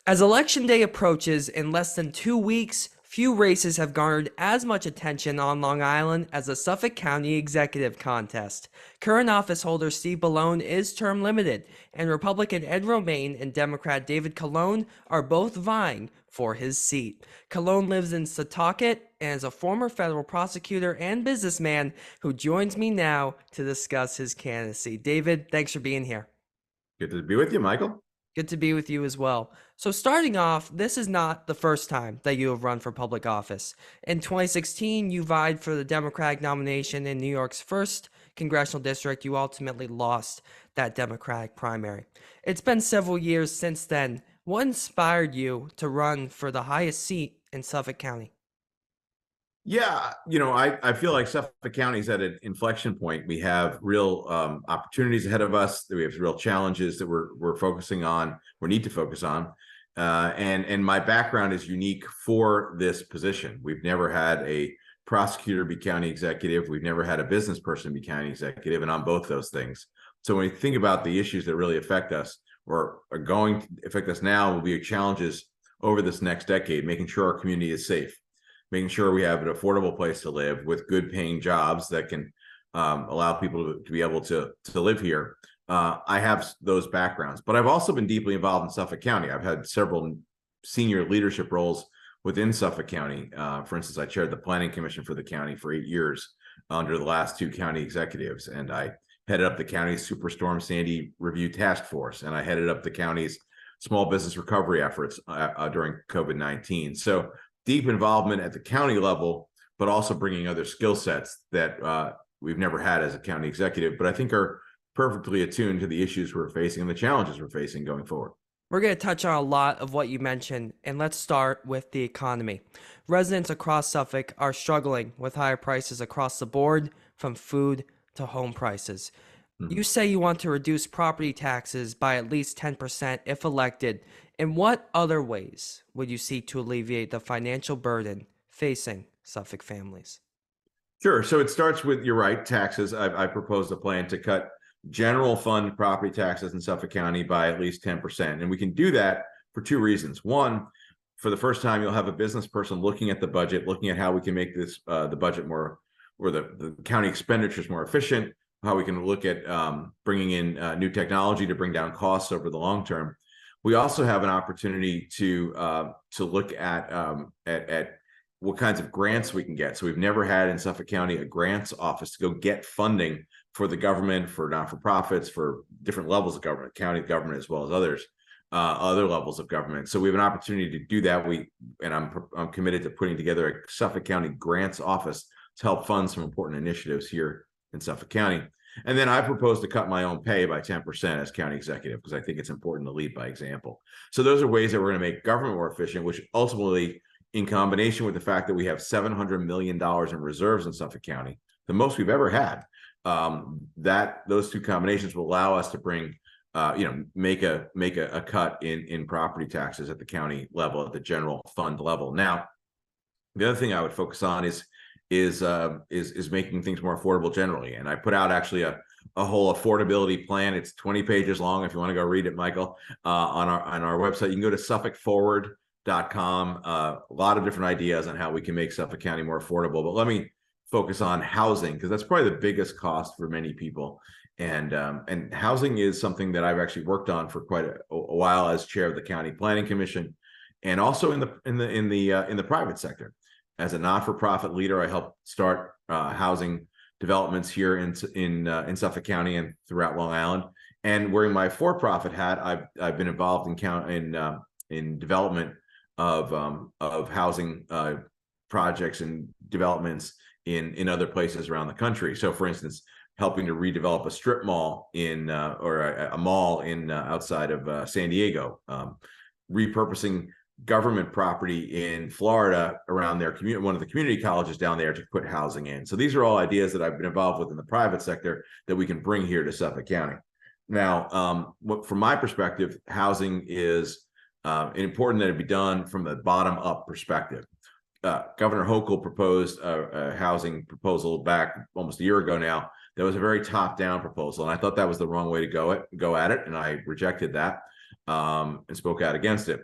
As Election Day approaches in less than 2 weeks, few races have garnered as much attention on Long Island as the Suffolk County Executive Contest. Current office holder Steve Calone is term limited, and Republican Ed Romaine and Democrat David Calone are both vying for his seat. Calone lives in Setauket and is a former federal prosecutor and businessman who joins me now to discuss his candidacy. David, thanks for being here. Good to be with you, Michael. Good to be with you as well. So, starting off, this is not the first time that you have run for public office. In 2016, you vied for the Democratic nomination in New York's first congressional district. You ultimately lost that Democratic primary. It's been several years since then. What inspired you to run for the highest seat in Suffolk County? Yeah, I feel like Suffolk County is at an inflection point. We have real opportunities ahead of us. We have real challenges that we're focusing on. We need to focus on, and my background is unique for this position. We've never had a prosecutor be county executive. We've never had a business person be county executive, and I'm both those things. So when we think about the issues that really affect us or are going to affect us now, will be challenges over this next decade, making sure our community is safe, making sure we have an affordable place to live with good paying jobs that can allow people to be able to live here. I have those backgrounds, but I've also been deeply involved in Suffolk County. I've had several senior leadership roles within Suffolk County. For instance, I chaired the Planning Commission for the county for 8 years under the last two county executives, and I headed up the county's Superstorm Sandy Review Task Force, and I headed up the county's small business recovery efforts during COVID-19. So deep involvement at the county level, but also bringing other skill sets that we've never had as a county executive, but I think are perfectly attuned to the issues we're facing and the challenges we're facing going forward. We're going to touch on a lot of what you mentioned, and let's start with the economy. Residents across Suffolk are struggling with higher prices across the board, from food to home prices. You say you want to reduce property taxes by at least 10% if elected. In what other ways would you seek to alleviate the financial burden facing Suffolk families? Sure. So it starts with, you're right, taxes. I proposed a plan to cut general fund property taxes in Suffolk County by at least 10%. And we can do that for two reasons. One, for the first time, you'll have a business person looking at the budget, looking at how we can make this the budget more, or the county expenditures more efficient, how we can look at bringing in new technology to bring down costs over the long term. We also have an opportunity to look at what kinds of grants we can get. So we've never had in Suffolk County a grants office to go get funding for the government, for not-for-profits, for different levels of government, county government, as well as other levels of government. So we have an opportunity to do that. I'm committed to putting together a Suffolk County grants office to help fund some important initiatives here in Suffolk County. And then I propose to cut my own pay by 10% as county executive, because I think it's important to lead by example. So those are ways that we're going to make government more efficient, which ultimately, in combination with the fact that we have $700 million in reserves in Suffolk County, the most we've ever had, that those two combinations will allow us to bring, make a cut in property taxes at the county level, at the general fund level. Now, the other thing I would focus on is making things more affordable generally. And I put out actually a whole affordability plan. It's 20 pages long. If you want to go read it, Michael, on our website, you can go to suffolkforward.com. A lot of different ideas on how we can make Suffolk County more affordable. But let me focus on housing, because that's probably the biggest cost for many people. And housing is something that I've actually worked on for quite a while as chair of the County Planning Commission, and also in the private sector. As a not-for-profit leader, I helped start housing developments here in Suffolk County and throughout Long Island. And wearing my for-profit hat, I've been involved in development of housing projects and developments in other places around the country. So, for instance, helping to redevelop a strip mall or a mall outside of San Diego, repurposing government property in Florida around their community, one of the community colleges down there, to put housing in. So these are all ideas that I've been involved with in the private sector that we can bring here to Suffolk County. Now, from my perspective, housing is important that it be done from the bottom up perspective. Governor Hochul proposed a housing proposal back almost a year ago now. That was a very top-down proposal, and I thought that was the wrong way to go at it, and I rejected that and spoke out against it.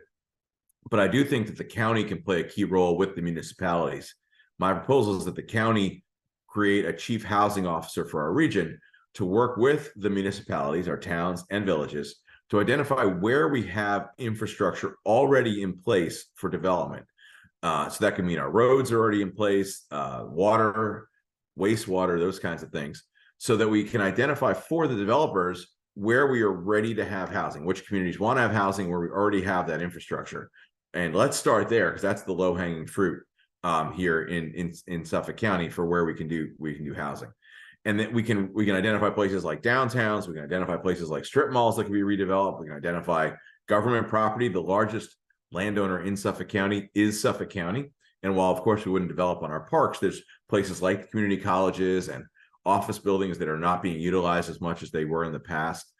but I do think that the county can play a key role with the municipalities. My proposal is that the county create a chief housing officer for our region to work with the municipalities, our towns and villages, to identify where we have infrastructure already in place for development. So that could mean our roads are already in place, water, wastewater, those kinds of things, so that we can identify for the developers where we are ready to have housing, which communities want to have housing, where we already have that infrastructure. And let's start there, because that's the low-hanging fruit here in Suffolk County for where we can do housing. And then we can identify places like downtowns, we can identify places like strip malls that can be redeveloped, we can identify government property. The largest landowner in Suffolk County is Suffolk County. And while of course we wouldn't develop on our parks, there's places like community colleges and office buildings that are not being utilized as much as they were in the past,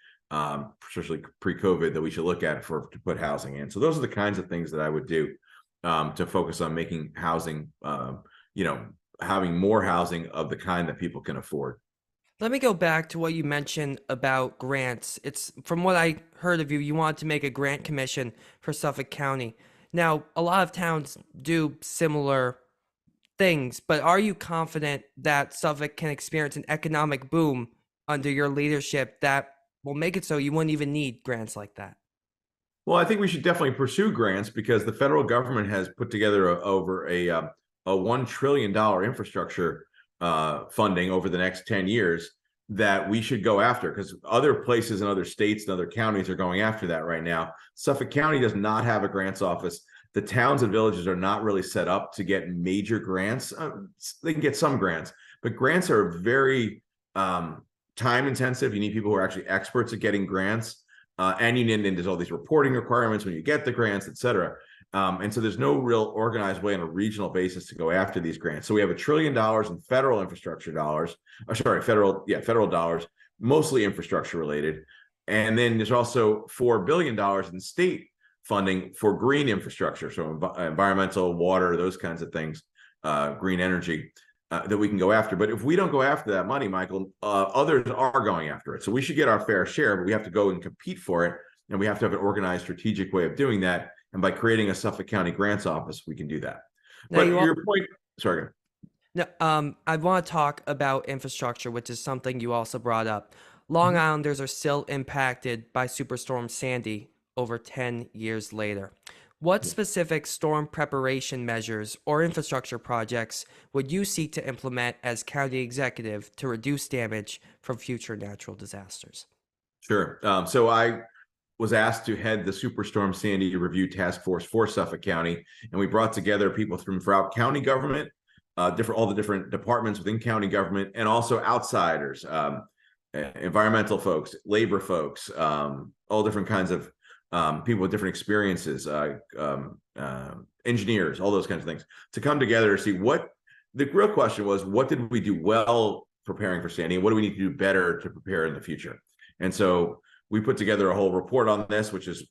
especially pre-COVID, that we should look at to put housing in. So those are the kinds of things that I would do to focus on making housing, having more housing of the kind that people can afford. Let me go back to what you mentioned about grants. It's from what I heard of you, you want to make a grant commission for Suffolk County. Now, a lot of towns do similar things, but are you confident that Suffolk can experience an economic boom under your leadership that will make it so you wouldn't even need grants like that? Well, I think we should definitely pursue grants, because the federal government has put together over a $1 trillion infrastructure funding over the next 10 years that we should go after, because other places and other states and other counties are going after that right now. Suffolk County does not have a grants office. The towns and villages are not really set up to get major grants. They can get some grants, but grants are very time intensive. You need people who are actually experts at getting grants. And there's all these reporting requirements when you get the grants, et cetera. And so there's no real organized way on a regional basis to go after these grants. So we have $1 trillion in federal infrastructure dollars, federal dollars, mostly infrastructure related. And then there's also $4 billion in state funding for green infrastructure. So environmental, water, those kinds of things, green energy. That we can go after. But if we don't go after that money, Michael, others are going after it. So we should get our fair share, but we have to go and compete for it. And we have to have an organized, strategic way of doing that. And by creating a Suffolk County grants office, we can do that. Now, But your point, sorry. No, I want to talk about infrastructure, which is something you also brought up. Long Islanders are still impacted by Superstorm Sandy over 10 years later. What specific storm preparation measures or infrastructure projects would you seek to implement as county executive to reduce damage from future natural disasters? Sure. So I was asked to head the Superstorm Sandy Review Task Force for Suffolk County, and we brought together people throughout county government, all the different departments within county government, and also outsiders, environmental folks, labor folks, all different kinds of people with different experiences, engineers, all those kinds of things, to come together to see what the real question was: what did we do well preparing for Sandy, and what do we need to do better to prepare in the future? And so we put together a whole report on this, which is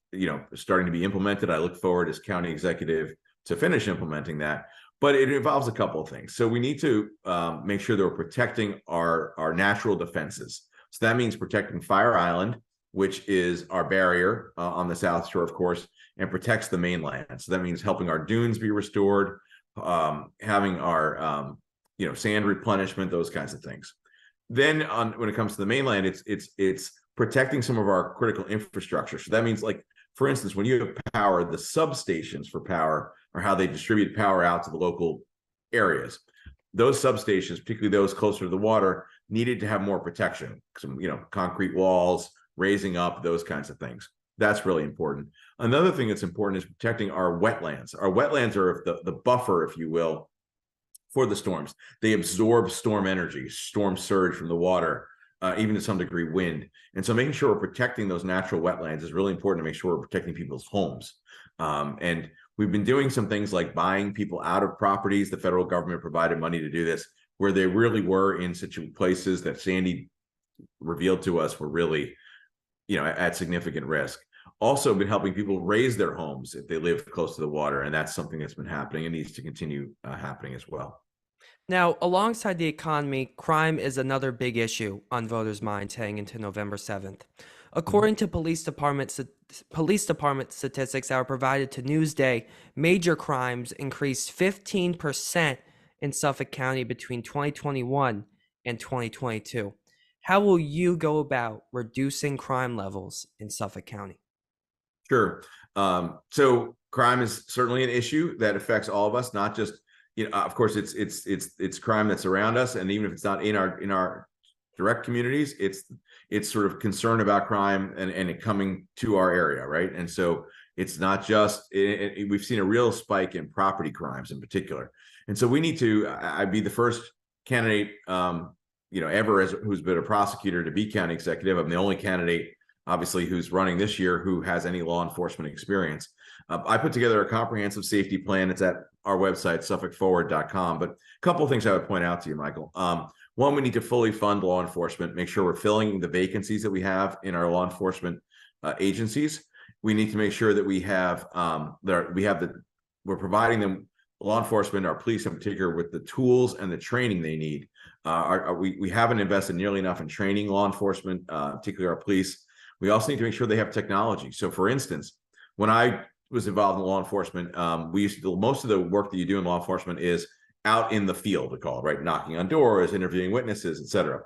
starting to be implemented. I look forward as county executive to finish implementing that. But it involves a couple of things. So we need to make sure that we're protecting our natural defenses. So that means protecting Fire Island, which is our barrier on the South Shore, of course, and protects the mainland. So that means helping our dunes be restored, having our sand replenishment, those kinds of things. Then when it comes to the mainland, it's protecting some of our critical infrastructure. So that means, like, for instance, when you have power, the substations for power are how they distribute power out to the local areas. Those substations, particularly those closer to the water, needed to have more protection. Some concrete walls, raising up, those kinds of things. That's really important. Another thing that's important is protecting our wetlands. Our wetlands are the buffer, if you will, for the storms. They absorb storm energy, storm surge from the water, even to some degree wind. And so making sure we're protecting those natural wetlands is really important to make sure we're protecting people's homes. And we've been doing some things like buying people out of properties. The federal government provided money to do this, where they really were in such places that Sandy revealed to us were really at significant risk. Also been helping people raise their homes if they live close to the water. And that's something that's been happening and needs to continue happening as well. Now, alongside the economy, crime is another big issue on voters' minds heading into November 7th. According to police department police department statistics that were provided to Newsday, major crimes increased 15% in Suffolk County between 2021 and 2022. How will you go about reducing crime levels in Suffolk County? Sure. So crime is certainly an issue that affects all of us, not just, of course, it's crime that's around us, and even if it's not in our direct communities, it's sort of concern about crime and it coming to our area, right? And so it's not just we've seen a real spike in property crimes in particular, and so we need to. I'd be the first candidate, ever who's been a prosecutor to be county executive. I'm the only candidate, obviously, who's running this year who has any law enforcement experience. I put together a comprehensive safety plan. It's at our website, suffolkforward.com. But a couple of things I would point out to you, Michael. One, we need to fully fund law enforcement, make sure we're filling the vacancies that we have in our law enforcement agencies. We need to make sure that we're providing them, law enforcement, our police in particular, with the tools and the training they need. We haven't invested nearly enough in training law enforcement, particularly our police. We also need to make sure they have technology. So, for instance, when I was involved in law enforcement, we used to do most of the work that you do in law enforcement is out in the field, we call it, right? Knocking on doors, interviewing witnesses, et cetera.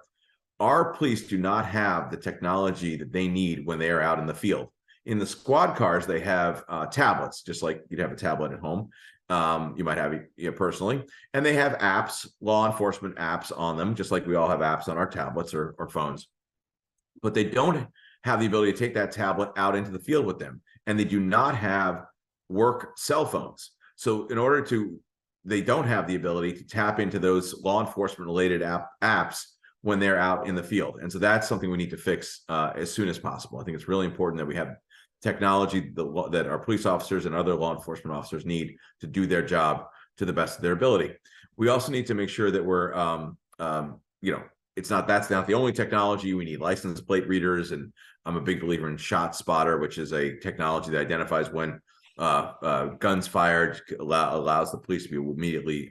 Our police do not have the technology that they need when they are out in the field. In the squad cars, they have tablets, just like you'd have a tablet at home. You might have it personally, and they have apps, law enforcement apps on them, just like we all have apps on our tablets or phones. But they don't have the ability to take that tablet out into the field with them, and they do not have work cell phones. So they don't have the ability to tap into those law enforcement related apps when they're out in the field. And so that's something we need to fix as soon as possible. I think it's really important that we have technology that our police officers and other law enforcement officers need to do their job to the best of their ability. We also need to make sure that we're, that's not the only technology. We need license plate readers, and I'm a big believer in Shot Spotter, which is a technology that identifies when guns fired, allows the police to be immediately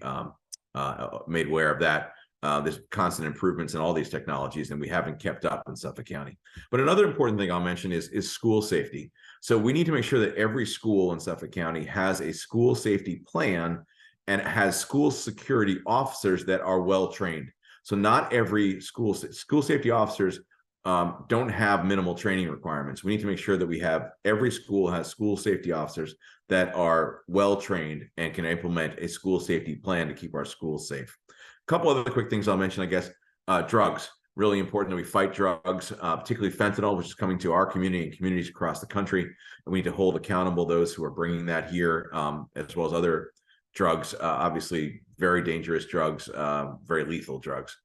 made aware of that. There's constant improvements in all these technologies, and we haven't kept up in Suffolk County. But another important thing I'll mention is school safety. So we need to make sure that every school in Suffolk County has a school safety plan and has school security officers that are well trained. So not every school safety officers don't have minimal training requirements. We need to make sure that every school has school safety officers that are well trained and can implement a school safety plan to keep our schools safe. A couple other quick things I'll mention, I guess. Drugs, really important that we fight drugs, particularly fentanyl, which is coming to our community and communities across the country. And we need to hold accountable those who are bringing that here, as well as other drugs, obviously very dangerous drugs, very lethal drugs.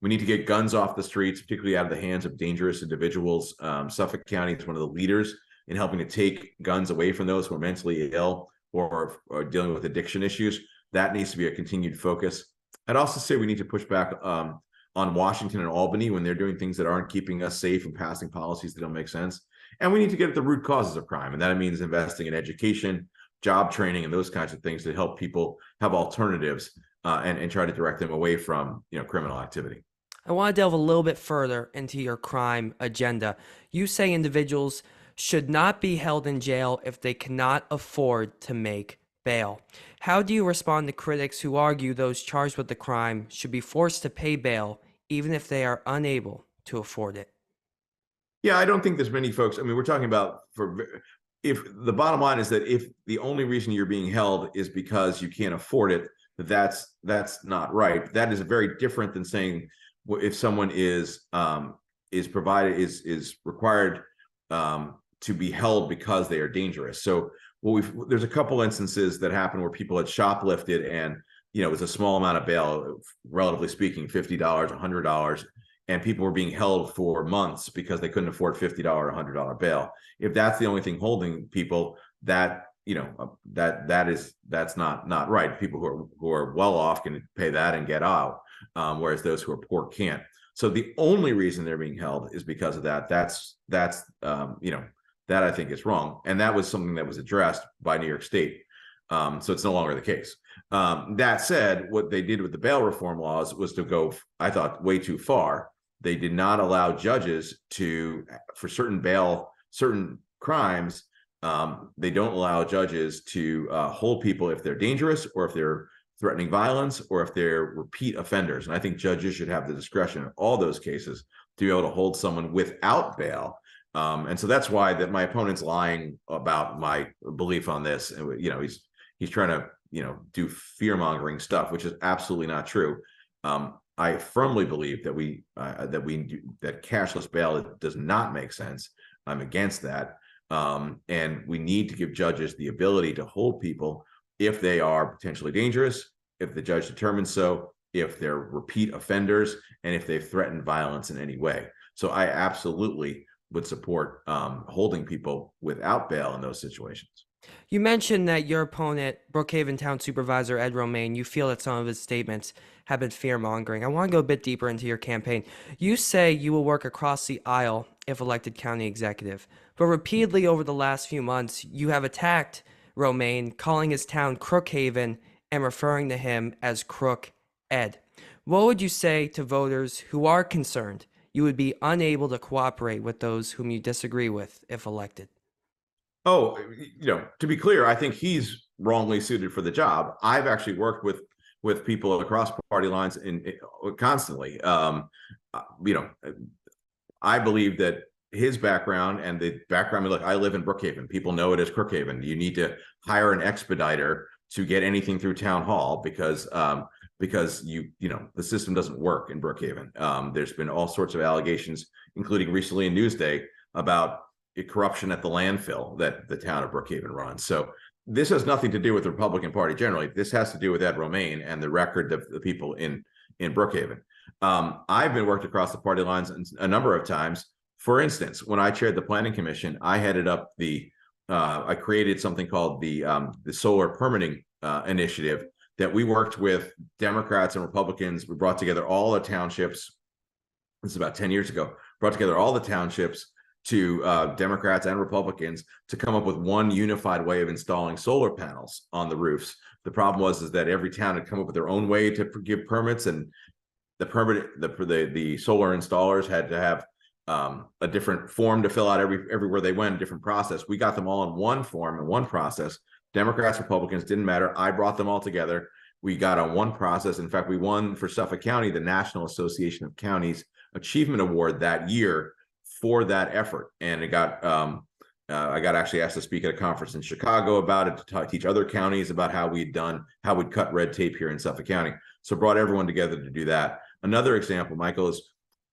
We need to get guns off the streets, particularly out of the hands of dangerous individuals. Suffolk County is one of the leaders in helping to take guns away from those who are mentally ill or dealing with addiction issues. That needs to be a continued focus. I'd also say we need to push back on Washington and Albany when they're doing things that aren't keeping us safe and passing policies that don't make sense. And we need to get at the root causes of crime. And that means investing in education, job training, and those kinds of things to help people have alternatives and try to direct them away from criminal activity. I want to delve a little bit further into your crime agenda. You say individuals should not be held in jail if they cannot afford to make bail. How do you respond to critics who argue those charged with the crime should be forced to pay bail even if they are unable to afford it? Yeah, I don't think there's many folks. I mean, we're talking about if the bottom line is that if the only reason you're being held is because you can't afford it, that's not right. That is very different than saying if someone is required to be held because they are dangerous. So there's a couple instances that happen where people had shoplifted and it was a small amount of bail, relatively speaking, $50, $100, and people were being held for months because they couldn't afford $50 or $100 bail. If that's the only thing holding people, that's not right. People who are well off can pay that and get out, whereas those who are poor can't. So the only reason they're being held is because of that. That I think is wrong, and that was something that was addressed by New York State. So it's no longer the case. That said, what they did with the bail reform laws was to go, I thought, way too far. They did not allow judges for certain crimes, they don't allow judges to hold people if they're dangerous or if they're threatening violence or if they're repeat offenders. And I think judges should have the discretion in all those cases to be able to hold someone without bail. And so that's why that my opponent's lying about my belief on this. And, he's trying to, do fear mongering stuff, which is absolutely not true. I firmly believe that that cashless bail does not make sense. I'm against that. And we need to give judges the ability to hold people if they are potentially dangerous, if the judge determines so, if they're repeat offenders, and if they've threatened violence in any way. So I absolutely would support holding people without bail in those situations. You mentioned that your opponent, Brookhaven Town Supervisor Ed Romaine, you feel that some of his statements have been fear-mongering. I want to go a bit deeper into your campaign. You say you will work across the aisle if elected county executive, but repeatedly over the last few months, you have attacked Romaine, calling his town Crookhaven and referring to him as Crook Ed. What would you say to voters who are concerned you would be unable to cooperate with those whom you disagree with if elected? Oh, to be clear, I think he's wrongly suited for the job. I've actually worked with people across party lines constantly. I believe that his background and the background, look, I live in Brookhaven. People know it as Crookhaven. You need to hire an expediter to get anything through town hall because the system doesn't work in Brookhaven. There's been all sorts of allegations, including recently in Newsday, about corruption at the landfill that the town of Brookhaven runs. So this has nothing to do with the Republican Party generally. This has to do with Ed Romaine and the record of the people in Brookhaven. I've been worked across the party lines a number of times. For instance, when I chaired the Planning Commission, I headed up I created something called the Solar Permitting Initiative that we worked with Democrats and Republicans. We brought together all the townships. This is about 10 years ago. Brought together all the townships to Democrats and Republicans to come up with one unified way of installing solar panels on the roofs. The problem is that every town had come up with their own way to give permits, and the solar installers had to have a different form to fill out everywhere they went, a different process. We got them all in one form and one process. Democrats, Republicans, didn't matter. I brought them all together. We got on one process. In fact, we won for Suffolk County the National Association of Counties Achievement Award that year for that effort. And I got actually asked to speak at a conference in Chicago about it, to teach other counties about how we'd cut red tape here in Suffolk County. So brought everyone together to do that. Another example, Michael, is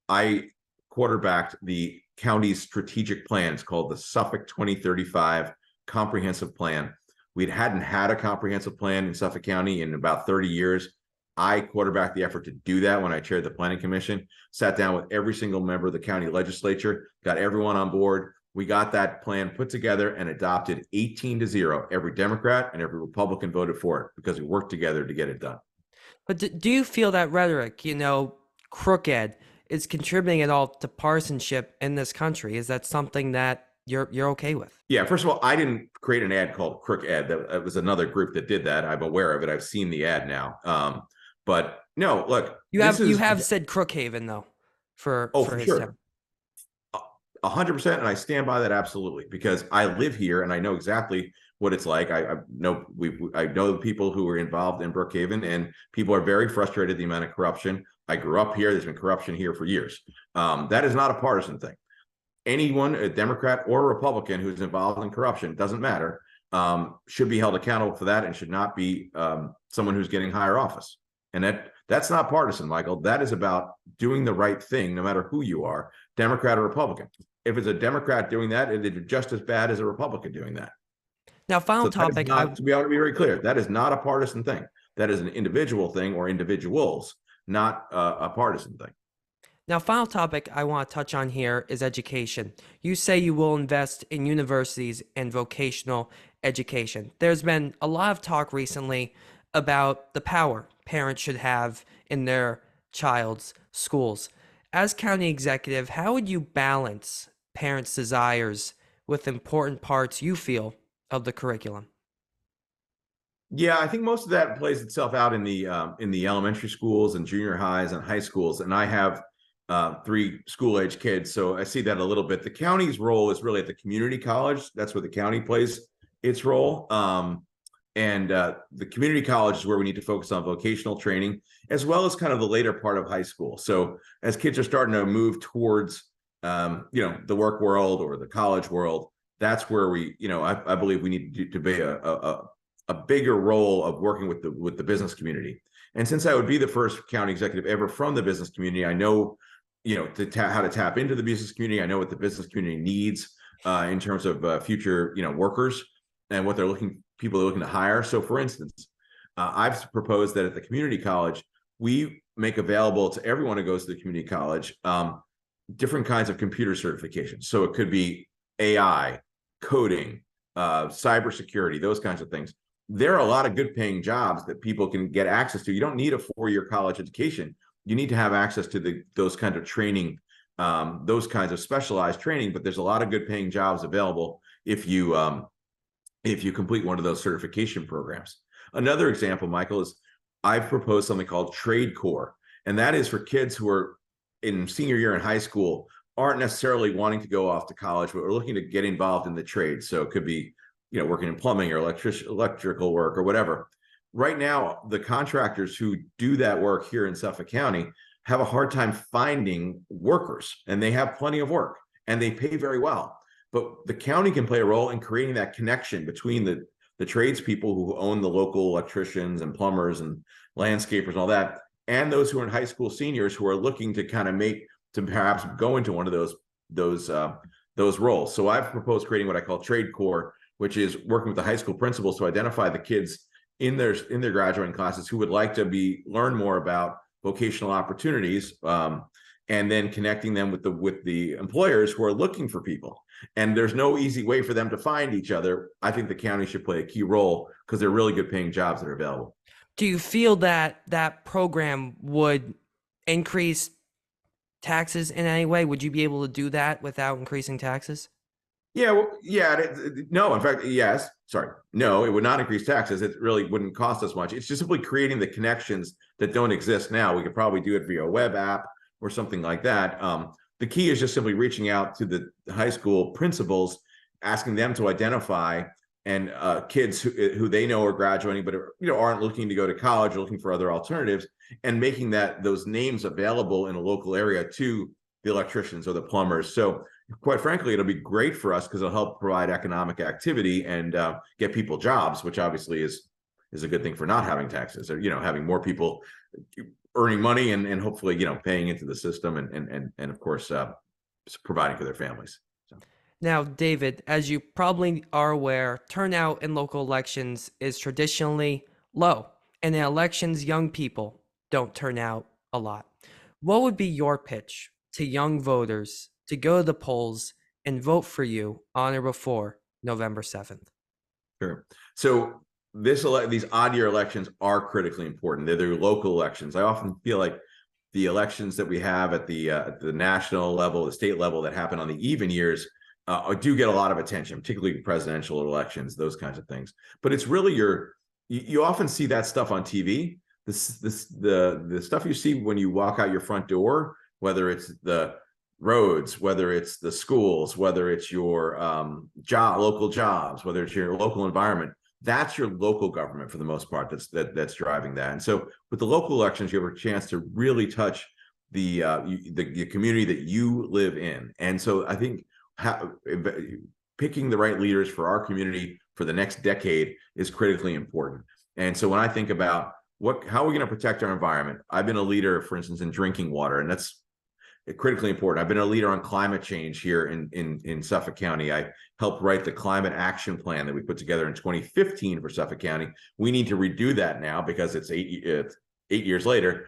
I quarterbacked the county's strategic plans called the Suffolk 2035 Comprehensive Plan. We hadn't had a comprehensive plan in Suffolk County in about 30 years. I quarterbacked the effort to do that when I chaired the Planning Commission, sat down with every single member of the county legislature, got everyone on board. We got that plan put together and adopted 18-0. Every Democrat and every Republican voted for it because we worked together to get it done. But do you feel that rhetoric, crooked, is contributing at all to partisanship in this country? Is that something that you're okay with? Yeah, first of all, I didn't create an ad called Crook Ed. That was another group that did that. I'm aware of it. I've seen the ad now. But no, look, you have said Crookhaven though for his sure. town. 100%, and I stand by that absolutely, because I live here and I know exactly what it's like. I know the people who are involved in Brookhaven, and people are very frustrated at the amount of corruption. I grew up here. There's been corruption here for years. That is not a partisan thing. Anyone, a Democrat or a Republican, who's involved in corruption, doesn't matter, should be held accountable for that and should not be someone who's getting higher office. And that's not partisan, Michael. That is about doing the right thing, no matter who you are, Democrat or Republican. If it's a Democrat doing that, it's just as bad as a Republican doing that. Now, final topic. To be very clear, that is not a partisan thing. That is an individual thing, or individuals, not a partisan thing. Now, final topic I want to touch on here is education. You say you will invest in universities and vocational education. There's been a lot of talk recently about the power parents should have in their child's schools. As county executive, how would you balance parents' desires with important parts you feel of the curriculum? Yeah, I think most of that plays itself out in the elementary schools and junior highs and high schools. And I have three school-age kids. So I see that a little bit. The county's role is really at the community college. That's where the county plays its role. And the community college is where we need to focus on vocational training, as well as kind of the later part of high school. So as kids are starting to move towards, the work world or the college world, that's where we, I believe we need to be a bigger role of working with the business community. And since I would be the first county executive ever from the business community, I know, how to tap into the business community. I know what the business community needs in terms of future, workers and what people are looking to hire. So for instance, I've proposed that at the community college, we make available to everyone who goes to the community college different kinds of computer certifications. So it could be AI, coding, cybersecurity, those kinds of things. There are a lot of good paying jobs that people can get access to. You don't need a 4-year college education. You need to have access to those kind of training, those kinds of specialized training, but there's a lot of good paying jobs available if you complete one of those certification programs. Another example, Michael, is I've proposed something called Trade Corps, and that is for kids who are in senior year in high school, aren't necessarily wanting to go off to college, but are looking to get involved in the trade. So it could be, working in plumbing or electrical work or whatever. Right now, the contractors who do that work here in Suffolk County have a hard time finding workers, and they have plenty of work and they pay very well. But the county can play a role in creating that connection between the tradespeople who own the local electricians and plumbers and landscapers and all that, and those who are in high school seniors who are looking to kind of to perhaps go into one of those roles. So I've proposed creating what I call Trade Corps, which is working with the high school principals to identify the kids in their graduating classes who would like to learn more about vocational opportunities, and then connecting them with the employers who are looking for people. And there's no easy way for them to find each other. I think the county should play a key role because they're really good paying jobs that are available. Do you feel that program would increase taxes in any way? Would you be able to do that without increasing taxes? Yeah, well, yeah, no, in fact, yes. Sorry, no, it would not increase taxes. It really wouldn't cost us much. It's just simply creating the connections that don't exist now. We could probably do it via a web app or something like that. The key is just simply reaching out to the high school principals, asking them to identify and kids who they know are graduating, but aren't looking to go to college or looking for other alternatives, and making those names available in a local area to the electricians or the plumbers. So quite frankly, it'll be great for us because it'll help provide economic activity and get people jobs, which obviously is a good thing for not having taxes, or having more people earning money and hopefully paying into the system and of course providing for their families. So. Now, David, as you probably are aware, turnout in local elections is traditionally low, and in elections, young people don't turn out a lot. What would be your pitch to young voters to go to the polls and vote for you on or before November 7th? Sure. So these odd year elections are critically important. They're local elections. I often feel like the elections that we have at the national level, the state level, that happen on the even years do get a lot of attention, particularly presidential elections, those kinds of things. But it's really you often see that stuff on TV. The stuff you see when you walk out your front door, whether it's the roads, whether it's the schools, whether it's your local jobs, whether it's your local environment, that's your local government for the most part that's driving that. And so with the local elections, you have a chance to really touch the community that you live in. And so I think picking the right leaders for our community for the next decade is critically important. And so when I think about how are we going to protect our environment, I've been a leader, for instance, in drinking water, and that's critically important. I've been a leader on climate change here in Suffolk County. I helped write the climate action plan that we put together in 2015 for Suffolk County. We need to redo that now because it's 8 years later.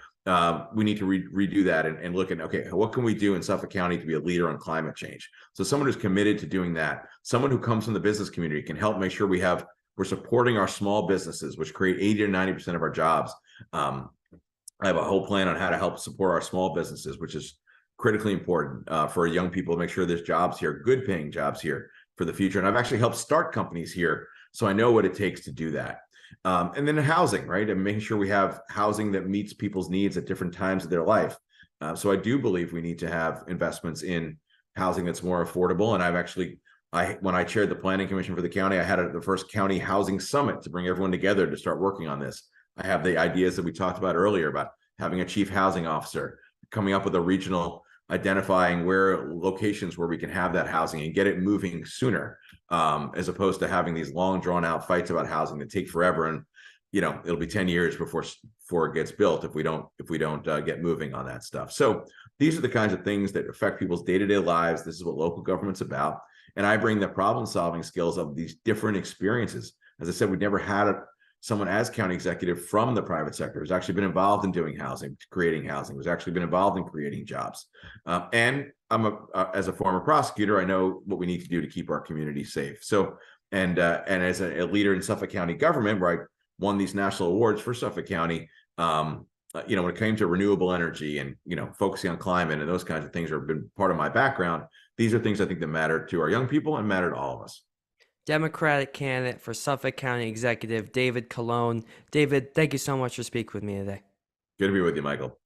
We need to redo that and look at, okay, what can we do in Suffolk County to be a leader on climate change? So someone who's committed to doing that, someone who comes from the business community, can help make sure we're supporting our small businesses, which create 80 or 90% of our jobs. I have a whole plan on how to help support our small businesses, which is critically important for young people to make sure there's jobs here, good paying jobs here for the future. And I've actually helped start companies here, so I know what it takes to do that. And then housing, right? And making sure we have housing that meets people's needs at different times of their life. So I do believe we need to have investments in housing that's more affordable. And when I chaired the planning commission for the county, I had the first county housing summit to bring everyone together to start working on this. I have the ideas that we talked about earlier about having a chief housing officer, coming up with a regional, identifying where locations where we can have that housing and get it moving sooner, as opposed to having these long drawn out fights about housing that take forever. And it'll be 10 years before it gets built if we don't get moving on that stuff. So these are the kinds of things that affect people's day-to-day lives. This is what local government's about. And I bring the problem solving skills of these different experiences. As I said, we've never had someone as county executive from the private sector who's actually been involved in doing housing, creating housing, who's actually been involved in creating jobs. And as a former prosecutor, I know what we need to do to keep our community safe. So, and as a leader in Suffolk County government, where I won these national awards for Suffolk County, when it came to renewable energy and, focusing on climate and those kinds of things have been part of my background. These are things I think that matter to our young people and matter to all of us. Democratic candidate for Suffolk County Executive, David Calone. David, thank you so much for speaking with me today. Good to be with you, Michael.